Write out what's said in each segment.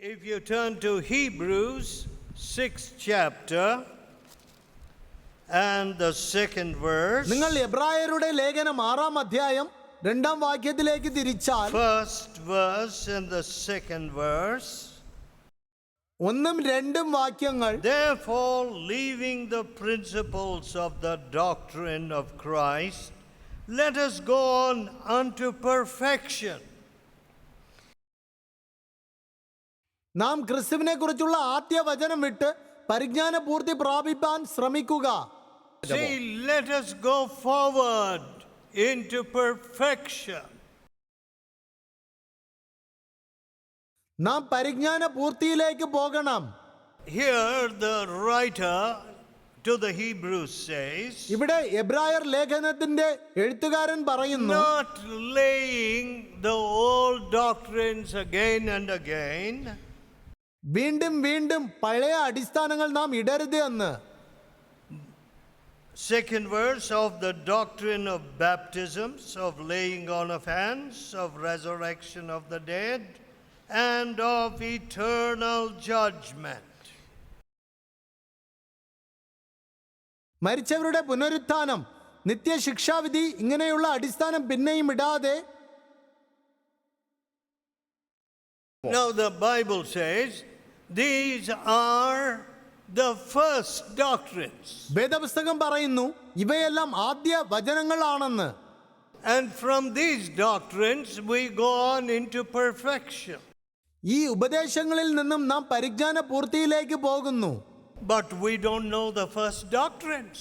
If you turn to Hebrews 6th chapter and the 2nd verse. നിങ്ങൾ എബ്രായരുടെ ലേഖനം 6-ാം അധ്യായം 2-ാം വാക്യത്തിലേക്ക് തിരിച്ചാൽ First verse and the 2nd verse. 1-ഉം 2-ഉം വാക്യങ്ങൾ. Therefore, leaving the principles of the doctrine of Christ, let us go on unto perfection. നാം ക്രിസ്തുവിനെ കുറിച്ചുള്ള ആദ്യ വചനം വിട്ട് പരിജ്ഞാന പൂർത്തി പ്രാപിപ്പാൻ ശ്രമിക്കുക. See, let us go forward into perfection. നാം പരിജ്ഞാന പൂർത്തിയിലേക്ക് പോകണം. Here the writer to the Hebrews says, ഇവിടെ എബ്രായർ ലേഖനത്തിന്റെ എഴുത്തുകാരൻ പറയുന്നു, not laying the old doctrines again and again. വീണ്ടും വീണ്ടും പഴയ അടിസ്ഥാനങ്ങൾ നാം ഇടരുത് എന്ന്. Second verse, of the doctrine of baptisms, of laying on of hands, of resurrection of the dead, and of eternal judgment. മരിച്ചവരുടെ പുനരുത്ഥാനം, നിത്യശിക്ഷാവിധി, ഇങ്ങനെയുള്ള അടിസ്ഥാനം പിന്നെയും ഇടാതെ. Now the Bible says these are the first doctrines. വേദപുസ്തകം പറയുന്നു ഇവയെല്ലാം ആദ്യ വചനങ്ങളാണെന്ന്. And from these doctrines we go on into perfection. ഈ ഉപദേശങ്ങളിൽ നിന്നും നാം പരിജ്ഞാന പൂർത്തിയിലേക്ക് പോകുന്നു. But we don't know the first doctrines.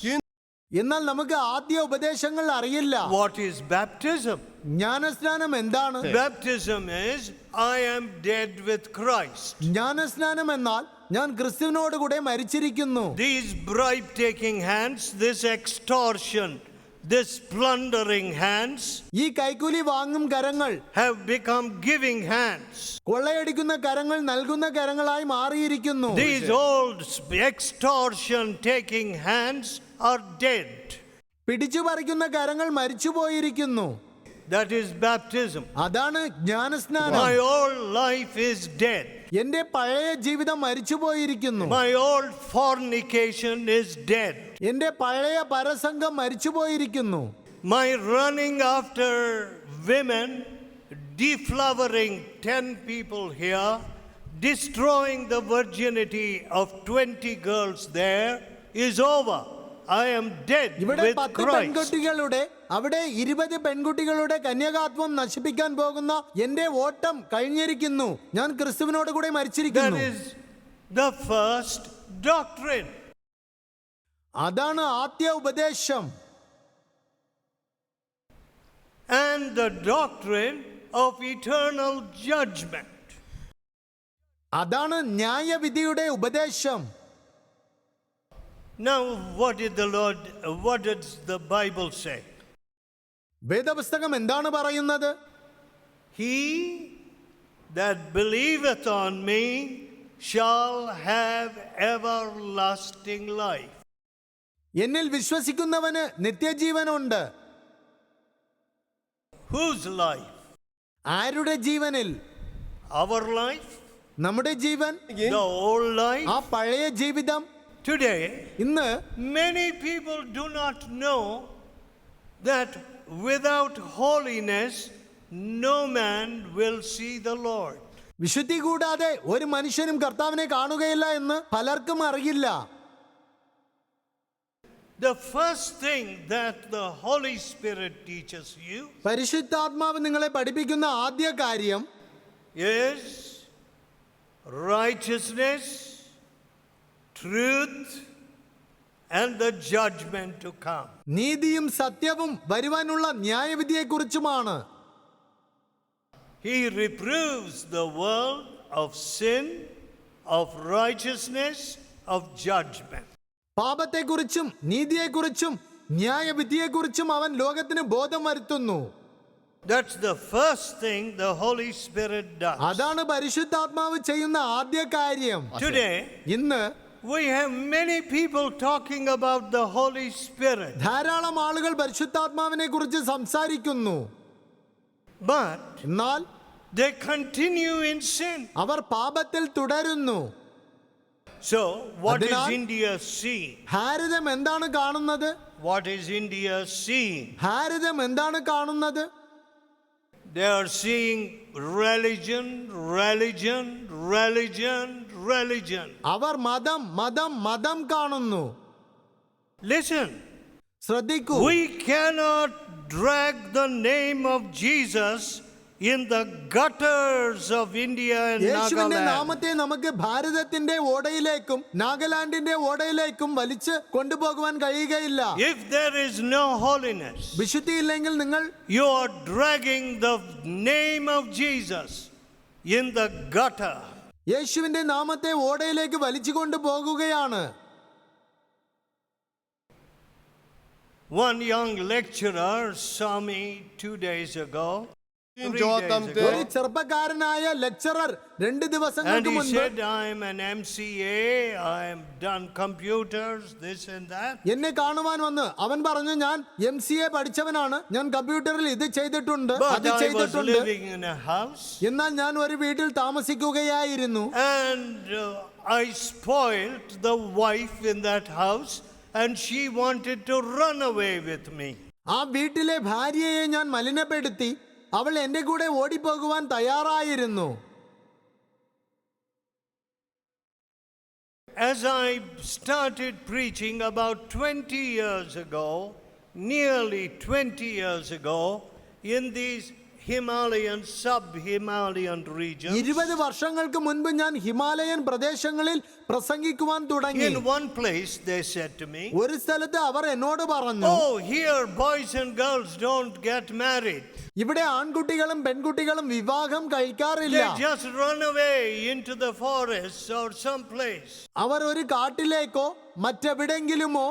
എന്നാൽ നമുക്ക് ആദ്യ ഉപദേശങ്ങൾ അറിയില്ല. What is baptism? ജ്ഞാനസ്നാനം എന്താണ്? Baptism is I am dead with Christ. ജ്ഞാനസ്നാനം എന്നാൽ ഞാൻ ക്രിസ്തുവിനോട് കൂടെ മരിച്ചിരിക്കുന്നു. These bribe taking hands, this extortion, this plundering hands ഈ കൈക്കൂലി വാങ്ങും കരങ്ങൾ have become giving hands. കൊള്ളയടിക്കുന്ന കരങ്ങൾ നൽകുന്ന കരങ്ങളായി മാറിയിരിക്കുന്നു. These old extortion taking hands are dead. പിടിച്ചു പറിക്കുന്ന കരങ്ങൾ മരിച്ചു പോയിരിക്കുന്നു. That is baptism. അതാണ് ജ്ഞാനസ്നാനം. My old life is dead. എന്റെ പഴയ ജീവിതം മരിച്ചു പോയിരിക്കുന്നു. My old fornication is dead. എന്റെ പഴയ പരസംഗം മരിച്ചു പോയിരിക്കുന്നു. My running after women, deflowering 10 people here, destroying the virginity of 20 girls there is over. I am dead ഇവിടെ with 10 Christ. പെൺകുട്ടികളുടെ അവിടെ 20 പെൺകുട്ടികളുടെ കന്യകാത്വം നശിപ്പിക്കാൻ പോകുന്ന എന്റെ ഓട്ടം കഴിഞ്ഞിരിക്കുന്നു. ഞാൻ ക്രിസ്തുവിനോട് കൂടെ That മരിച്ചിരിക്കുന്നു. is the first doctrine. അതാണ് ആദ്യ ഉപദേശം. And the doctrine of eternal judgment. അതാണ് ന്യായവിധിയുടെ ഉപദേശം. Now what does the Bible say? വേദപുസ്തകം എന്താണ് പറയുന്നത്? He that believeth on me shall have everlasting life. എന്നിൽ വിശ്വസിക്കുന്നവന് നിത്യജീവനുണ്ട്. Whose life? ആരുടെ ജീവനിൽ? Our life? നമ്മുടെ ജീവൻ, The old life? ആ പഴയ ജീവിതം. Today, ഇന്ന് many people do not know that without holiness no man will see the Lord. വിശുദ്ധി കൂടാതെ ഒരു മനുഷ്യനും കർത്താവിനെ കാണുകയില്ല എന്ന് പലർക്കും അറിയില്ല. The first thing that the Holy Spirit teaches you പരിശുദ്ധാത്മാവ് നിങ്ങളെ പഠിപ്പിക്കുന്ന ആദ്യ കാര്യം is righteousness, truth, and the judgment to come. നീതിയും സത്യവും വരുവാനുള്ള ന്യായവിധിയെക്കുറിച്ചുമാണ്. He reproves the world of sin, of righteousness, of judgment. പാപത്തെക്കുറിച്ചും നീതിയെക്കുറിച്ചും ന്യായവിധിയെക്കുറിച്ചും അവൻ ലോകത്തിന് ബോധം വരുത്തുന്നു. That's the first thing the Holy Spirit does. അതാണ് പരിശുദ്ധാത്മാവ് ചെയ്യുന്ന ആദ്യ കാര്യം. Today, ഇന്ന് we have many people talking about the Holy Spirit. ധാരാളം ആളുകൾ പരിശുദ്ധാത്മാവിനെ കുറിച്ച് സംസാരിക്കുന്നു. But എന്നാൽ They continue in sin. അവർ പാപത്തിൽ തുടരുന്നു. So, what is അതിനാൽ- India seeing? ഭാരതം എന്താണ് കാണുന്നത്? What is India seeing? ഭാരതം എന്താണ് കാണുന്നത്? They are seeing religion, religion, religion, religion. അവർ മതം മതം മതം കാണുന്നു. Listen, ശ്രദ്ധിക്കൂ. we cannot drag the name of Jesus in the gutters of India and യേശുവിന്റെ Nagaland. നാമത്തെ നമുക്ക് ഭാരതത്തിന്റെ ഓടയിലേക്കും നാഗാലാൻഡിന്റെ ഓടയിലേക്കും വലിച്ച് കൊണ്ടുപോകുവാൻ കഴിയുകയില്ല. If there is no holiness, വിശുദ്ധിയില്ലെങ്കിൽ നിങ്ങൾ you are dragging the name of Jesus in the gutter. യേശുവിന്റെ നാമത്തെ ഓടയിലേക്ക് വലിച്ചു കൊണ്ടുപോകുകയാണ്. One young lecturer saw me 2 days ago. 3 days ഒരു ago. ചെറുപ്പക്കാരനായ ലെക്ചറർ 2 And ദിവസങ്ങൾക്ക് he മുൻപ് said, I am an MCA, I am done computers, this and that. എന്നെ കാണുവാൻ വന്ന് അവൻ പറഞ്ഞു, ഞാൻ MCA പഠിച്ചവനാണ്, ഞാൻ കമ്പ്യൂട്ടറിൽ ഇത് ചെയ്തിട്ടുണ്ട്, But അത് I was ചെയ്തിട്ടുണ്ട്. living in a house എന്നാൽ ഞാൻ ഒരു വീട്ടിൽ താമസിക്കുകയായിരുന്നു. and I spoiled the wife in that house and she wanted to run away with me. ആ വീട്ടിലെ ഭാര്യയെ ഞാൻ മലിനപ്പെടുത്തി, അവൾ എന്റെ കൂടെ ഓടിപ്പോകുവാൻ തയ്യാറായിരുന്നു. As I started preaching about 20 years ago, nearly 20 years ago, in these Himalayan, sub-Himalayan regions, 20 വർഷങ്ങൾക്ക് മുൻപ് ഞാൻ ഹിമാലയൻ പ്രദേശങ്ങളിൽ പ്രസംഗിക്കുവാൻ തുടങ്ങി. in one place they said to me, ഒരു സ്ഥലത്ത് അവർ എന്നോട് പറഞ്ഞു, oh, here boys and girls don't get married. ഇവിടെ ആൺകുട്ടികളും പെൺകുട്ടികളും വിവാഹം കഴിക്കാറില്ല. They just run away into the forests or some place. അവർ ഒരു കാട്ടിലേക്കോ മറ്റെവിടെങ്കിലുമോ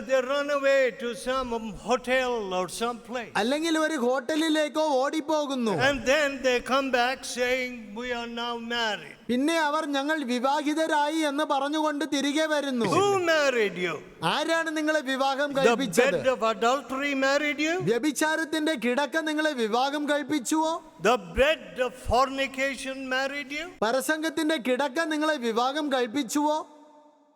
They run away to some hotel or some place. അല്ലെങ്കിൽ ഒരു ഹോട്ടലിലേക്കോ ഓടിപ്പോകുന്നു. And then they come back saying, we are now married. പിന്നെ അവർ ഞങ്ങൾ വിവാഹിതരായി എന്ന് പറഞ്ഞുകൊണ്ട് തിരികെ വരുന്നു. Who married you? ആരാണ് നിങ്ങളെ വിവാഹം The കഴിപ്പിച്ചത്? bed of adultery married you? വ്യഭിചാരത്തിന്റെ കിടക്ക നിങ്ങളെ വിവാഹം കഴിപ്പിച്ചുവോ? The bed of fornication married you? പരസംഗത്തിന്റെ കിടക്ക നിങ്ങളെ വിവാഹം കഴിപ്പിച്ചുവോ?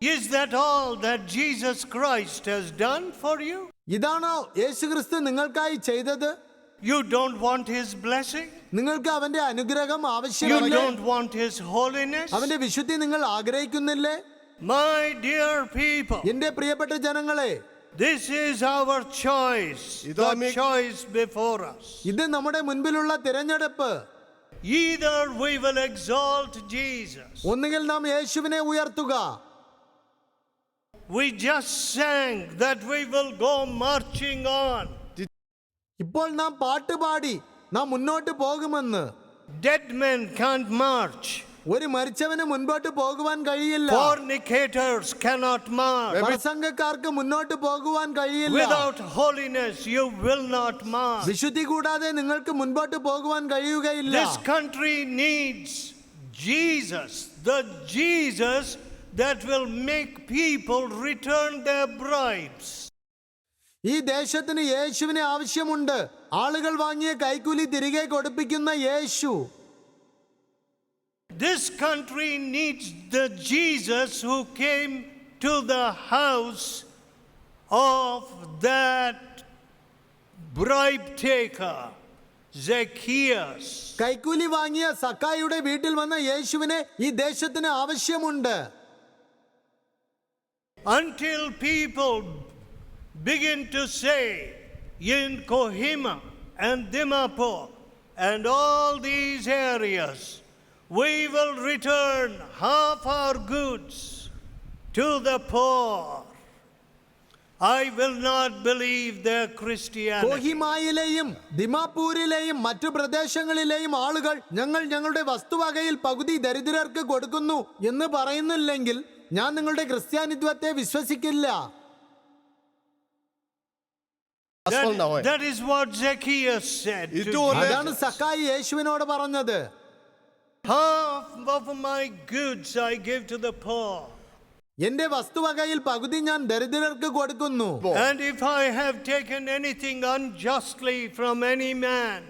Is that all that Jesus Christ has done for you? ഇതാണോ യേശുക്രിസ്തു നിങ്ങൾക്കായി ചെയ്തത്? You don't want his blessing? നിങ്ങൾക്ക് അവന്റെ അനുഗ്രഹം You ആവശ്യമില്ലേ? don't want his holiness? അവന്റെ വിശുദ്ധി നിങ്ങൾ ആഗ്രഹിക്കുന്നില്ലേ? My dear people, എന്റെ പ്രിയപ്പെട്ട ജനങ്ങളെ, this is our choice, the choice before us. ഇത് നമ്മുടെ മുൻപിലുള്ള തിരഞ്ഞെടുപ്പ്. Either we will exalt Jesus. ഒന്നുകിൽ നാം യേശുവിനെ ഉയർത്തുക. We just sang that we will go marching on. ഇപ്പോൾ നാം പാട്ടുപാടി നാം മുന്നോട്ട് പോകുമെന്ന്. Dead men can't march. ഒരു മരിച്ചവന് മുൻപോട്ട് പോകുവാൻ കഴിയില്ല. Fornicators cannot march. പ്രസംഗക്കാർക്ക് മുന്നോട്ട് പോകുവാൻ കഴിയില്ല. Without holiness, you will not march. വിശുദ്ധി കൂടാതെ നിങ്ങൾക്ക് മുൻപോട്ട് പോകുവാൻ കഴിയുകയില്ല. This country needs Jesus, the Jesus that will make people return their bribes. ഈ ദേശത്തിന് യേശുവിനെ ആവശ്യമുണ്ട്. ആളുകൾ വാങ്ങിയ കൈക്കൂലി തിരികെ കൊടുപ്പിക്കുന്ന യേശു. This country needs the Jesus who came to the house of that bribe taker, Zacchaeus. കൈക്കൂലി വാങ്ങിയ സക്കായിയുടെ വീട്ടിൽ വന്ന യേശുവിനെ ഈ ദേശത്തിന് ആവശ്യമുണ്ട്. Until people begin to say in Kohima and Dimapur and all these areas, we will return half our goods to the poor. I will not believe their Christianity. കോഹിമായിലെയും ദിമാപൂരിലെയും മറ്റു പ്രദേശങ്ങളിലെയും ആളുകൾ ഞങ്ങൾ ഞങ്ങളുടെ വസ്തുവകയിൽ പകുതി ദരിദ്രർക്ക് കൊടുക്കുന്നു എന്ന് പറയുന്നില്ലെങ്കിൽ ഞാൻ നിങ്ങളുടെ ക്രിസ്ത്യാനിത്വത്തെ വിശ്വസിക്കില്ല. That is what Zacchaeus said to അതാണ് Jesus. സക്കായി യേശുവിനോട് പറഞ്ഞത്. Half of my goods I give to the poor. എന്റെ വസ്തുവകയിൽ പകുതി ഞാൻ ദരിദ്രർക്ക് കൊടുക്കുന്നു. And if I have taken anything unjustly from any man,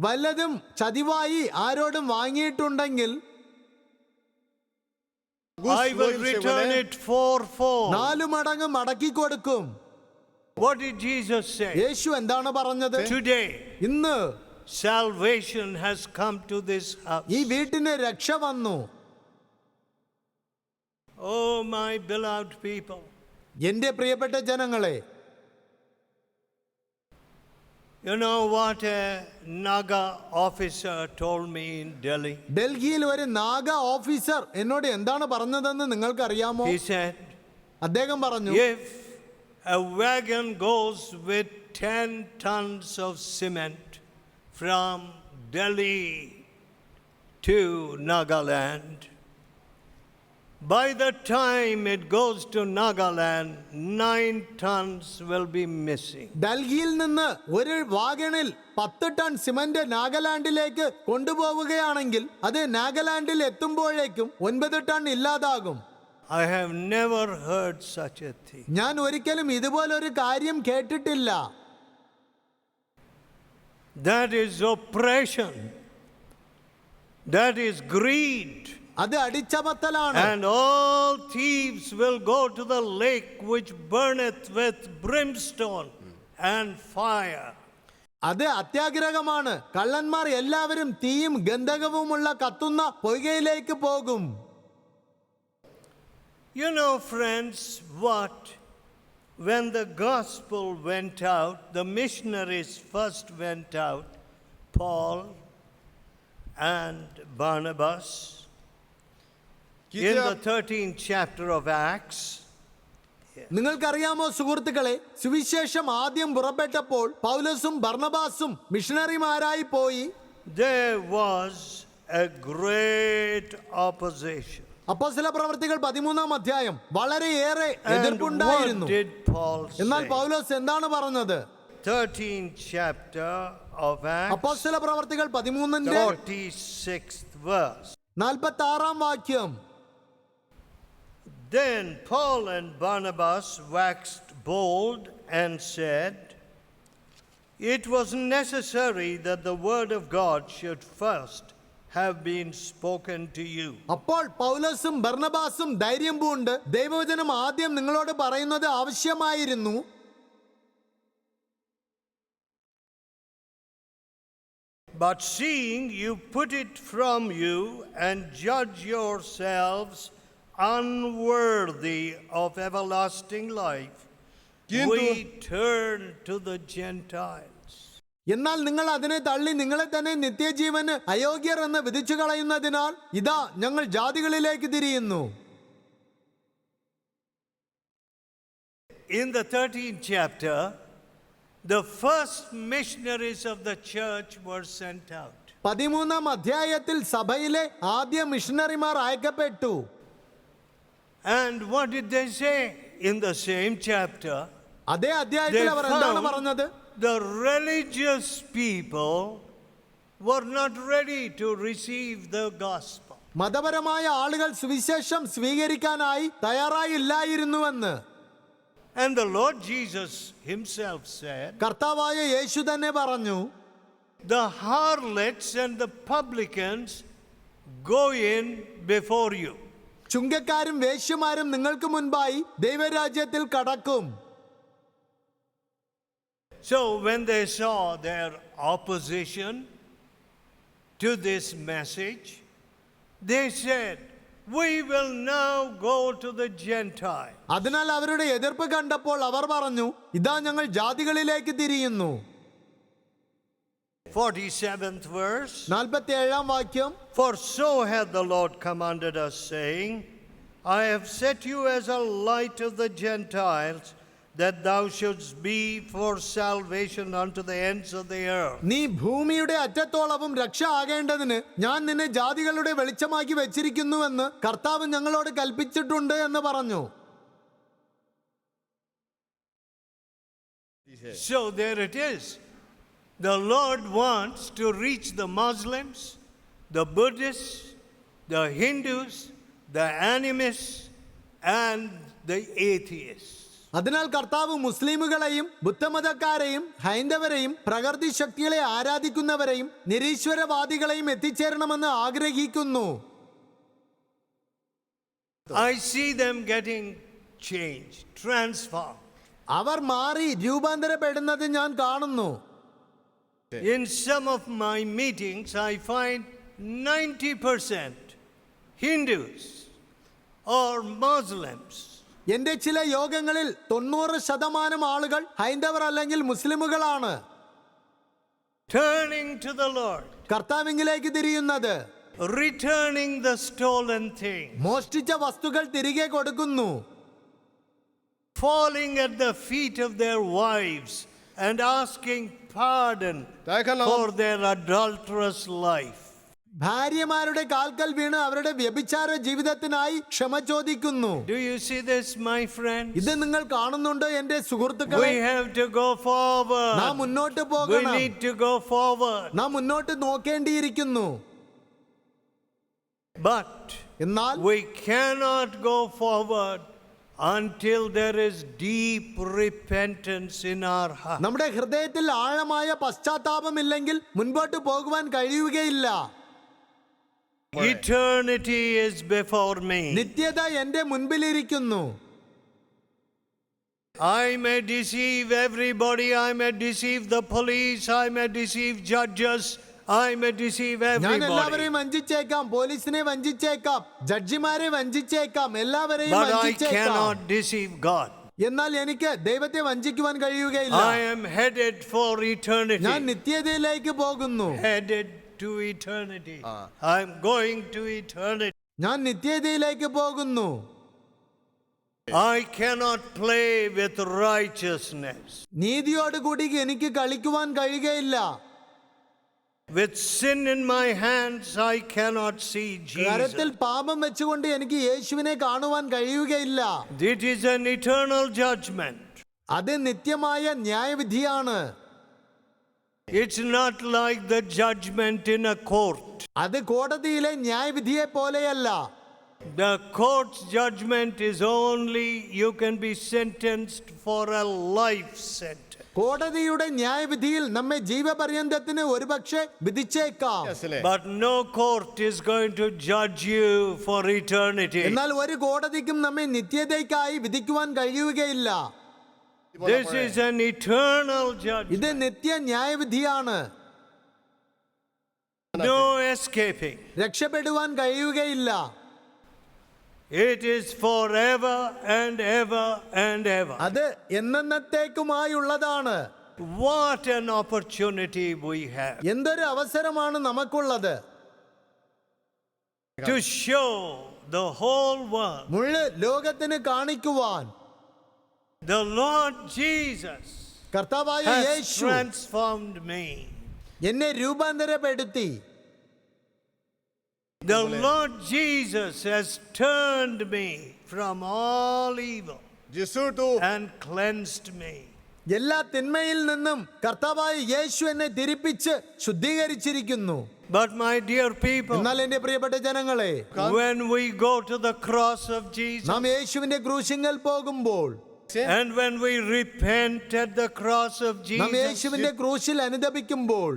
വല്ലതും ചതിവായി ആരോടും വാങ്ങിയിട്ടുണ്ടെങ്കിൽ I will return it fourfold. 4 മടങ്ങ് മടക്കി കൊടുക്കും. What did Jesus say? യേശു എന്താണ് പറഞ്ഞത്? Today, ഇന്ന് salvation has come to this house. ഈ വീട്ടിന് രക്ഷ വന്നു. Oh, my beloved people. എന്റെ പ്രിയപ്പെട്ട ജനങ്ങളെ, You know what a Naga officer told me in Delhi? ഡൽഹിയിൽ ഒരു നാഗ ഓഫീസർ എന്നോട് എന്താണ് പറഞ്ഞതെന്ന് നിങ്ങൾക്കറിയാമോ? He said, അദ്ദേഹം പറഞ്ഞു, if a wagon goes with 10 tons of cement from Delhi to Nagaland, by the time it goes to Nagaland, 9 tons will be missing. ഡൽഹിയിൽ നിന്ന് ഒരു വാഗണിൽ 10 ടൺ സിമന്റ് നാഗാലാൻഡിലേക്ക് കൊണ്ടുപോവുകയാണെങ്കിൽ അത് നാഗാലാൻഡിൽ എത്തുമ്പോഴേക്കും 9 ടൺ ഇല്ലാതാകും. I have never heard such a thing. ഞാൻ ഒരിക്കലും ഇതുപോലൊരു കാര്യം കേട്ടിട്ടില്ല. That is oppression. That is greed. അത് അടിച്ചമർത്തലാണ്. And all thieves will go to the lake which burneth with brimstone and fire. അത് അത്യാഗ്രഹമാണ്. കള്ളന്മാർ എല്ലാവരും തീയും ഗന്ധകവുമുള്ള കത്തുന്ന പൊയ്കയിലേക്ക് പോകും. You know, friends, what? When the gospel went out, the missionaries first went out, Paul and Barnabas. In the 13th chapter of Acts, നിങ്ങൾക്കറിയാമോ സുഹൃത്തുക്കളെ, സുവിശേഷം ആദ്യം പുറപ്പെട്ടപ്പോൾ പൗലോസും ബർണബാസും മിഷണറിമാരായി പോയി. there was a great opposition. അപ്പോസ്തല പ്രവൃത്തികൾ 13-ാം അധ്യായം വളരെയേറെ And what എതിർപ്പുണ്ടായിരുന്നു. did Paul എന്നാൽ say? പൗലോസ് എന്താണ് പറഞ്ഞത്? 13th chapter of Acts, അപ്പോസ്തല പ്രവൃത്തികൾ 13-ന്റെ 46th verse. 46-ാം വാക്യം. Then Paul and Barnabas waxed bold and said, it was necessary that the word of God should first have been spoken to you. അപ്പോൾ പൗലോസും ബർണബാസും ധൈര്യം പൂണ്ട് ദൈവവചനം ആദ്യം നിങ്ങളോട് പറയുന്നത് ആവശ്യമായിരുന്നു. But seeing you put it from you and judge yourselves unworthy of everlasting life, we turn to the Gentiles. എന്നാൽ നിങ്ങൾ അതിനെ തള്ളി നിങ്ങളെ തന്നെ നിത്യജീവന് അയോഗ്യർ എന്ന് വിധിച്ചു കളയുന്നതിനാൽ ഇതാ ഞങ്ങൾ ജാതികളിലേക്ക് തിരിയുന്നു. In the 13th chapter, the first missionaries of the church were sent out. 13-ാം അധ്യായത്തിൽ സഭയിലെ ആദ്യ മിഷണറിമാർ അയക്കപ്പെട്ടു. And what did they say? In the same chapter, അതേ അധ്യായത്തിൽ അവർ എന്താണ് പറഞ്ഞത്? the religious people were not ready to receive the gospel. മതപരമായ ആളുകൾ സുവിശേഷം സ്വീകരിക്കാനായി തയ്യാറായില്ലായിരുന്നുവെന്ന്. And the Lord Jesus himself said, കർത്താവായ യേശു തന്നെ പറഞ്ഞു, the harlots and the publicans go in before you. ചുങ്കക്കാരും വേശ്യമാരും നിങ്ങൾക്ക് മുൻപായി ദൈവരാജ്യത്തിൽ കടക്കും. So when they saw their opposition to this message, they said, we will now go to the Gentiles. അതിനാൽ അവരുടെ എതിർപ്പ് കണ്ടപ്പോൾ അവർ പറഞ്ഞു, ഇതാ ഞങ്ങൾ ജാതികളിലേക്ക് തിരിയുന്നു. 47th verse. 47-ാം വാക്യം. For so hath the Lord commanded us, saying, I have set you as a light to the Gentiles, that thou shouldst be for salvation unto the ends of the earth. നീ ഭൂമിയുടെ അറ്റത്തോളവും രക്ഷ ആകേണ്ടതിന് ഞാൻ നിന്നെ ജാതികളുടെ വെളിച്ചമാക്കി വെച്ചിരിക്കുന്നുവെന്ന് കർത്താവ് ഞങ്ങളോട് കൽപ്പിച്ചിട്ടുണ്ട് എന്ന് പറഞ്ഞു. So there it is. The Lord wants to reach the Muslims, the Buddhists, the Hindus, the animists, and the atheists. അതിനാൽ കർത്താവ് മുസ്ലിമുകളെയും ബുദ്ധമതക്കാരെയും ഹൈന്ദവരെയും പ്രകൃതി ശക്തികളെ ആരാധിക്കുന്നവരെയും നിരീശ്വരവാദികളെയും എത്തിച്ചേരണമെന്ന് ആഗ്രഹിക്കുന്നു. I see them getting changed, transformed. അവർ മാറി രൂപാന്തരപ്പെടുന്നത് ഞാൻ കാണുന്നു. In some of my meetings, I find 90% Hindus or Muslims. എന്റെ ചില യോഗങ്ങളിൽ 90% ആളുകൾ ഹൈന്ദവർ അല്ലെങ്കിൽ മുസ്ലിമുകളാണ്. Turning to the Lord, കർത്താവിലേക്ക് തിരിയുന്നത്, returning the stolen thing, മോഷ്ടിച്ച വസ്തുക്കൾ തിരികെ കൊടുക്കുന്നു, falling at the feet of their wives and asking pardon for their adulterous life. ഭാര്യമാരുടെ കാൽക്കൽ വീണ് അവരുടെ വ്യഭിചാര ജീവിതത്തിനായി ക്ഷമ ചോദിക്കുന്നു. Do you see this, my friends? ഇത് നിങ്ങൾ കാണുന്നുണ്ടോ എന്റെ സുഹൃത്തുക്കളെ? We have to go forward. നാം മുന്നോട്ട് We പോകണം. need to go forward. നാം മുന്നോട്ട് നോക്കേണ്ടിയിരിക്കുന്നു. But എന്നാൽ we cannot go forward until there is deep repentance in our heart. നമ്മുടെ ഹൃദയത്തിൽ ആഴമായ പശ്ചാത്താപമില്ലെങ്കിൽ മുൻപോട്ട് പോകുവാൻ കഴിയുകയില്ല. Eternity is before me. നിത്യത എന്റെ മുൻപിലിരിക്കുന്നു. I may deceive everybody. I may deceive the police. I may deceive judges. I may deceive ഞാൻ everybody. എല്ലാവരെയും വഞ്ചിച്ചേക്കാം, പോലീസിനെ വഞ്ചിച്ചേക്കാം, ജഡ്ജിമാരെ വഞ്ചിച്ചേക്കാം, എല്ലാവരെയും But I വഞ്ചിച്ചേക്കാം. cannot deceive God. എന്നാൽ എനിക്ക് ദൈവത്തെ വഞ്ചിക്കുവാൻ കഴിയുകയില്ല. I am headed for eternity. ഞാൻ നിത്യതയിലേക്ക് പോകുന്നു. Headed to eternity. I am going to eternity. ഞാൻ നിത്യതയിലേക്ക് പോകുന്നു. I cannot play with righteousness. നീതിയോടുകൂടി എനിക്ക് കളിക്കുവാൻ കഴിയുകയില്ല. With sin in my hands, I cannot see കരത്തിൽ Jesus. പാപം വെച്ചുകൊണ്ട് എനിക്ക് യേശുവിനെ കാണുവാൻ കഴിയുകയില്ല. It is an eternal judgment. അത് നിത്യമായ ന്യായവിധിയാണ്. It's not like the judgment in a court. അത് കോടതിയിലെ ന്യായവിധിയെ പോലെയല്ല. The court's judgment is only you can be sentenced for a life sentence. കോടതിയുടെ ന്യായവിധിയിൽ നമ്മെ ജീവപര്യന്തത്തിന് ഒരുപക്ഷെ വിധിച്ചേക്കാം. But no court is going to judge you for eternity. എന്നാൽ ഒരു കോടതിക്കും നമ്മെ നിത്യതയ്ക്കായി വിധിക്കുവാൻ കഴിയുകയില്ല. This is an eternal judgment. ഇത് നിത്യ ന്യായവിധിയാണ്. No escaping. രക്ഷപ്പെടുവാൻ കഴിയുകയില്ല. It is forever and ever and ever. അത് എന്നത്തേക്കുമായുള്ളതാണ്. What an opportunity we have എന്തൊരു അവസരമാണ് നമുക്കുള്ളത്. to show the whole world മുഴു ലോകത്തിന് കാണിക്കുവാൻ the Lord Jesus കർത്താവായ has യേശു transformed me. എന്നെ രൂപാന്തരപ്പെടുത്തി. The Lord Jesus has turned me from all evil and cleansed me. എല്ലാ തിന്മയിൽ നിന്നും കർത്താവായ യേശു എന്നെ തിരിപ്പിച്ച് ശുദ്ധീകരിച്ചിരിക്കുന്നു. But my dear people, എന്നാൽ എന്റെ പ്രിയപ്പെട്ട ജനങ്ങളെ, when we go to the cross of Jesus നാം യേശുവിന്റെ ക്രൂശിങ്കൽ പോകുമ്പോൾ, and when we repent at the cross of നാം Jesus, യേശുവിന്റെ ക്രൂശിൽ അനുദപിക്കുമ്പോൾ,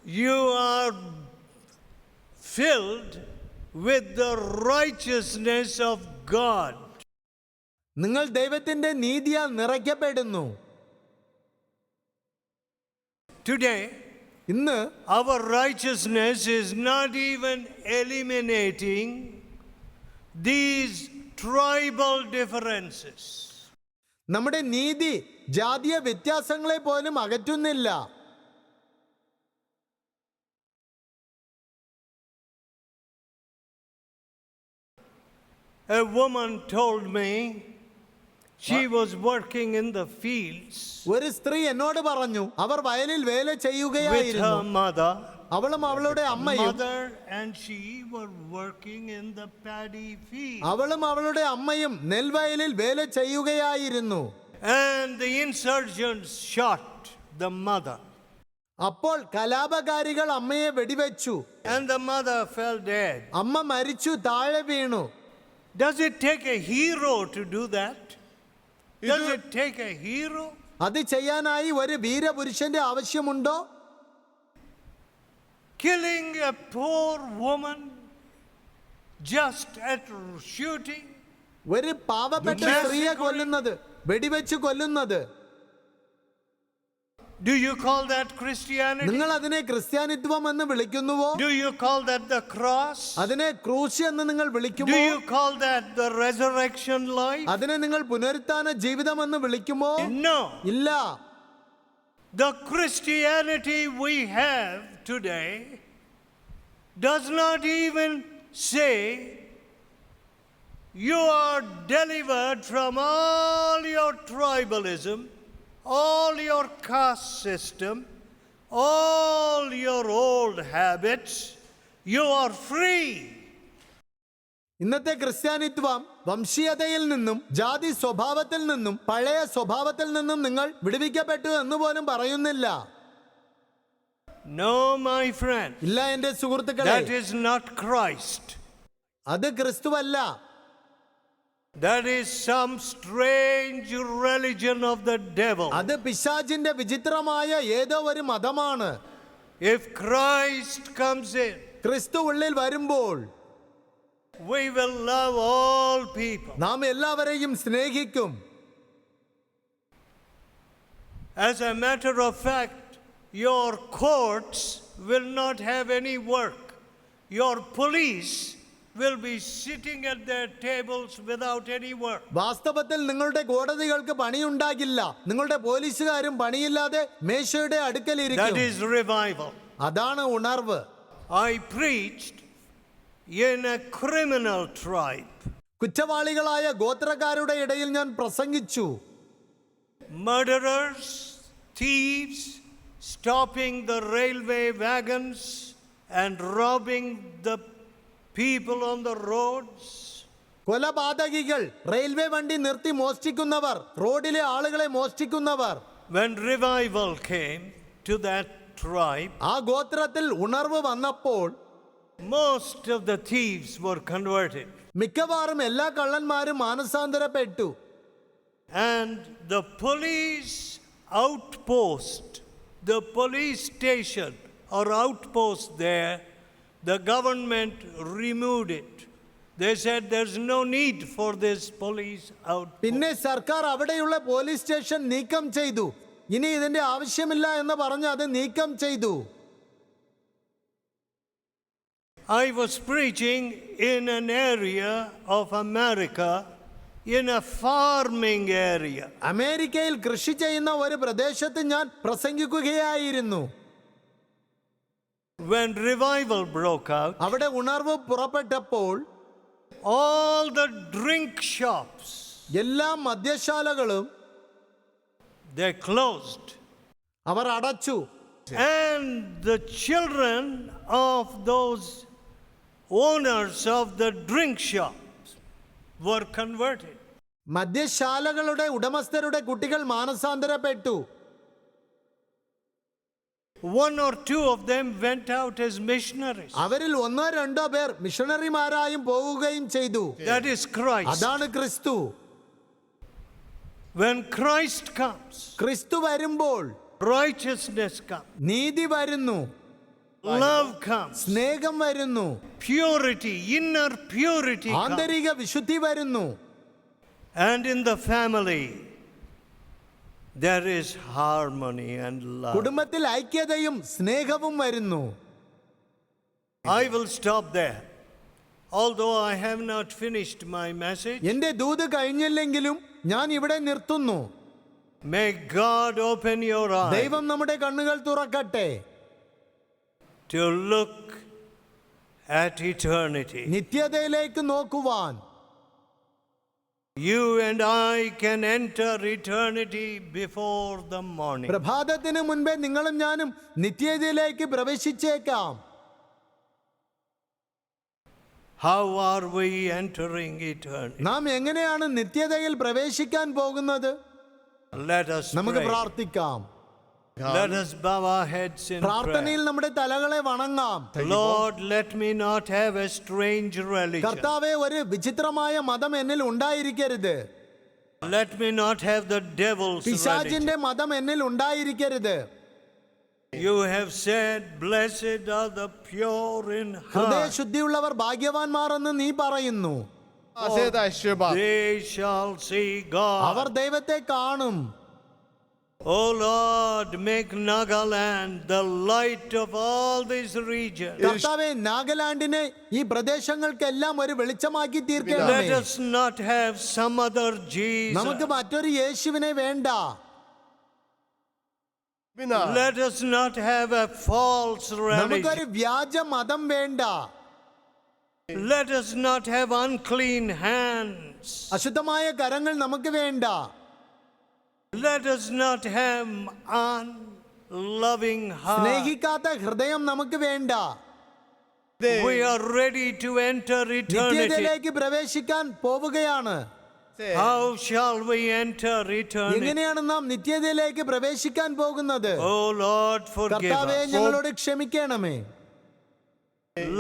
you are filled with the righteousness of God. നിങ്ങൾ ദൈവത്തിന്റെ നീതിയാൽ നിറയ്ക്കപ്പെടുന്നു. Today, ഇന്ന് our righteousness is not even eliminating these tribal differences. നമ്മുടെ നീതി ജാതീയ വ്യത്യാസങ്ങളെ പോലും അകറ്റുന്നില്ല. A woman told me she was working in the fields ഒരു സ്ത്രീ എന്നോട് പറഞ്ഞു, അവർ വയലിൽ വേല with ചെയ്യുകയായിരുന്നു. her mother. അവളും അവളുടെ അമ്മയും Mother and she were working in the paddy field. അവളും അവളുടെ അമ്മയും നെൽവയലിൽ വേല ചെയ്യുകയായിരുന്നു. And the insurgents shot the mother. അപ്പോൾ കലാപകാരികൾ അമ്മയെ വെടിവെച്ചു. And the mother fell dead. അമ്മ മരിച്ചു, താഴെ വീണു. Does it take a hero to do that? Does it take a hero? അത് ചെയ്യാനായി ഒരു വീരപുരുഷന്റെ ആവശ്യമുണ്ടോ? Killing a poor woman just at shooting? ഒരു പാവപ്പെട്ട സ്ത്രീയെ കൊല്ലുന്നത്, വെടിവെച്ച് കൊല്ലുന്നത്. Do you call that Christianity? നിങ്ങൾ അതിനെ ക്രിസ്ത്യാനിത്വം എന്ന് വിളിക്കുന്നുവോ? Do you call that the cross? അതിനെ ക്രൂശ് എന്ന് നിങ്ങൾ Do വിളിക്കുമോ? you call that the resurrection life? അതിനെ നിങ്ങൾ പുനരുത്ഥാന ജീവിതം എന്ന് വിളിക്കുമോ? No. ഇല്ല. The Christianity we have today does not even say you are delivered from all your tribalism, all your caste system, all your old habits. You are free. ഇന്നത്തെ ക്രിസ്ത്യാനിത്വം വംശീയതയിൽ നിന്നും ജാതി സ്വഭാവത്തിൽ നിന്നും പഴയ സ്വഭാവത്തിൽ നിന്നും നിങ്ങൾ വിടുവിക്കപ്പെട്ടു എന്ന് പോലും പറയുന്നില്ല. No, my friend. ഇല്ല എന്റെ സുഹൃത്തുക്കളെ, That is not Christ. അത് ക്രിസ്തുവല്ല. That is some strange religion of the devil. അത് പിശാചിന്റെ വിചിത്രമായ ഏതോ ഒരു മതമാണ്. If Christ comes in, ക്രിസ്തു ഉള്ളിൽ വരുമ്പോൾ we will love all people. നാം എല്ലാവരെയും സ്നേഹിക്കും. As a matter of fact, your courts will not have any work. Your police will be sitting at their tables without any work. വാസ്തവത്തിൽ നിങ്ങളുടെ കോടതികൾക്ക് പണിയുണ്ടാകില്ല. നിങ്ങളുടെ പോലീസുകാരും പണിയില്ലാതെ മേശയുടെ അടുക്കലിരിക്കും. That is revival. അതാണ് ഉണർവ്. I preached in a criminal tribe. കുറ്റവാളികളായ ഗോത്രക്കാരുടെ ഇടയിൽ ഞാൻ പ്രസംഗിച്ചു. Murderers, thieves, stopping the railway wagons and robbing the people on the roads. കൊലപാതകികൾ, റെയിൽവേ വണ്ടി നിർത്തി മോഷ്ടിക്കുന്നവർ, റോഡിലെ ആളുകളെ മോഷ്ടിക്കുന്നവർ. When revival came to that tribe, ആ ഗോത്രത്തിൽ ഉണർവ് വന്നപ്പോൾ most of the thieves were converted. മിക്കവാറും എല്ലാ കള്ളന്മാരും മാനസാന്തരപ്പെട്ടു. And the police outpost, the police station or outpost there, the government removed it. They said there's no need for this police outpost. പിന്നെ സർക്കാർ അവിടെയുള്ള police station നീക്കം ചെയ്തു. ഇനി ഇതിന്റെ ആവശ്യമില്ല എന്ന് പറഞ്ഞ് അത് നീക്കം ചെയ്തു. I was preaching in an area of America, in a farming area. അമേരിക്കയിൽ കൃഷി ചെയ്യുന്ന ഒരു പ്രദേശത്ത് ഞാൻ പ്രസംഗിക്കുകയായിരുന്നു. When revival broke out, അവിടെ ഉണർവ് പുറപ്പെട്ടപ്പോൾ all the drink shops, എല്ലാ മദ്യശാലകളും they closed. അവർ അടച്ചു. And the children of those owners of the drink shops were converted. മദ്യശാലകളുടെ ഉടമസ്ഥരുടെ കുട്ടികൾ മാനസാന്തരപ്പെട്ടു. One or two of them went out as missionaries. അവരിൽ ഒന്നോ രണ്ടോ പേർ മിഷണറിമാരായും പോവുകയും ചെയ്തു. That is Christ. അതാണ് ക്രിസ്തു. When Christ comes, ക്രിസ്തു വരുമ്പോൾ righteousness comes, നീതി വരുന്നു, love comes, സ്നേഹം വരുന്നു, purity, inner purity comes. ആന്തരിക വിശുദ്ധി വരുന്നു. And in the family, there is harmony and love. കുടുംബത്തിൽ ഐക്യതയും സ്നേഹവും വരുന്നു. I will stop there. Although I have not finished my message, എന്റെ ദൂത് കഴിഞ്ഞില്ലെങ്കിലും ഞാൻ ഇവിടെ നിർത്തുന്നു. may God open your eyes ദൈവം നമ്മുടെ കണ്ണുകൾ തുറക്കട്ടെ. to look at eternity. നിത്യതയിലേക്ക് നോക്കുവാൻ. You and I can enter eternity before the morning. പ്രഭാതത്തിന് മുൻപേ നിങ്ങളും ഞാനും നിത്യതയിലേക്ക് പ്രവേശിച്ചേക്കാം. How are we entering eternity? നാം എങ്ങനെയാണ് നിത്യതയിൽ പ്രവേശിക്കാൻ പോകുന്നത്? Let us നമുക്ക് pray. പ്രാർത്ഥിക്കാം. Let us bow our heads in പ്രാർത്ഥനയിൽ prayer. നമ്മുടെ തലകളെ വണങ്ങാം. Lord, let me not have a strange religion. കർത്താവേ, ഒരു വിചിത്രമായ മതം എന്നിൽ ഉണ്ടായിരിക്കരുത്. Let me not have the devil's religion. പിശാചിന്റെ മതം എന്നിൽ ഉണ്ടായിരിക്കരുത്. You have said, blessed are the pure in heart. ഹൃദയശുദ്ധിയുള്ളവർ ഭാഗ്യവാന്മാർ എന്ന് നീ പറയുന്നു. 那些在失败， They shall see God. അവർ ദൈവത്തെ കാണും. O Lord, make Nagaland the light of all these regions. കർത്താവേ, നാഗാലാൻഡിനെ ഈ പ്രദേശങ്ങൾക്കെല്ലാം ഒരു വെളിച്ചമാക്കി തീർക്കണമേ. Let us not have some other Jesus. നമുക്ക് മറ്റൊരു യേശുവിനെ വേണ്ട. Let us not have a false religion. നമുക്കൊരു വ്യാജ മതം വേണ്ട. Let us not have unclean hands. അശുദ്ധമായ കരങ്ങൾ നമുക്ക് വേണ്ട. Let us not have unloving heart. സ്നേഹിക്കാത്ത ഹൃദയം നമുക്ക് വേണ്ട. We are ready to enter eternity. നിത്യതയിലേക്ക് പ്രവേശിക്കാൻ പോവുകയാണ്. How shall we enter eternity? എങ്ങനെയാണ് നാം നിത്യതയിലേക്ക് പ്രവേശിക്കാൻ പോകുന്നത്? Oh Lord, forgive കർത്താവേ, us. ഞങ്ങളോട് ക്ഷമിക്കണമേ.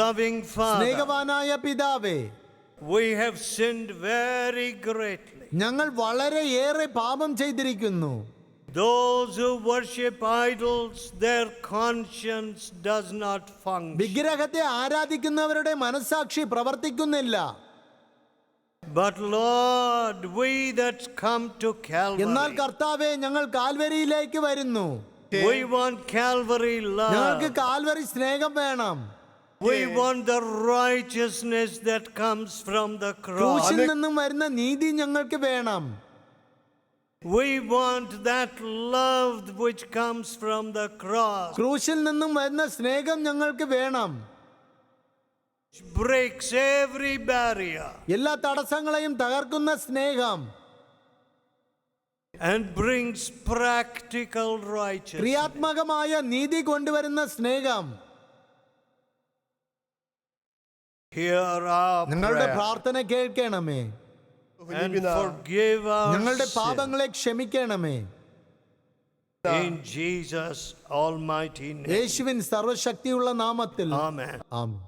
Loving Father, സ്നേഹവാനായ പിതാവേ, we have sinned very greatly. ഞങ്ങൾ വളരെയേറെ പാപം ചെയ്തിരിക്കുന്നു. Those who worship idols, their conscience does not function. വിഗ്രഹത്തെ ആരാധിക്കുന്നവരുടെ മനസ്സാക്ഷി പ്രവർത്തിക്കുന്നില്ല. But Lord, we that come to എന്നാൽ Calvary, കർത്താവേ, ഞങ്ങൾ കാൽവരിയിലേക്ക് വരുന്നു. we want Calvary ഞങ്ങൾക്ക് love. കാൽവരി സ്നേഹം വേണം. We want the righteousness that comes from the cross. ക്രൂശിൽ നിന്നും വരുന്ന നീതി ഞങ്ങൾക്ക് വേണം. We want that love which comes from the cross, ക്രൂശിൽ നിന്നും വരുന്ന സ്നേഹം ഞങ്ങൾക്ക് വേണം. which breaks every barrier എല്ലാ തടസ്സങ്ങളെയും തകർക്കുന്ന സ്നേഹം, and brings practical righteousness. ക്രിയാത്മകമായ നീതി കൊണ്ടുവരുന്ന സ്നേഹം. Hear our ഞങ്ങളുടെ prayer പ്രാർത്ഥന കേൾക്കണമേ. and forgive ഞങ്ങളുടെ our പാപങ്ങളെ ക്ഷമിക്കണമേ. in Jesus' almighty name. യേശുവിൻ സർവശക്തിയുള്ള നാമത്തിൽ Amen. ആമേൻ.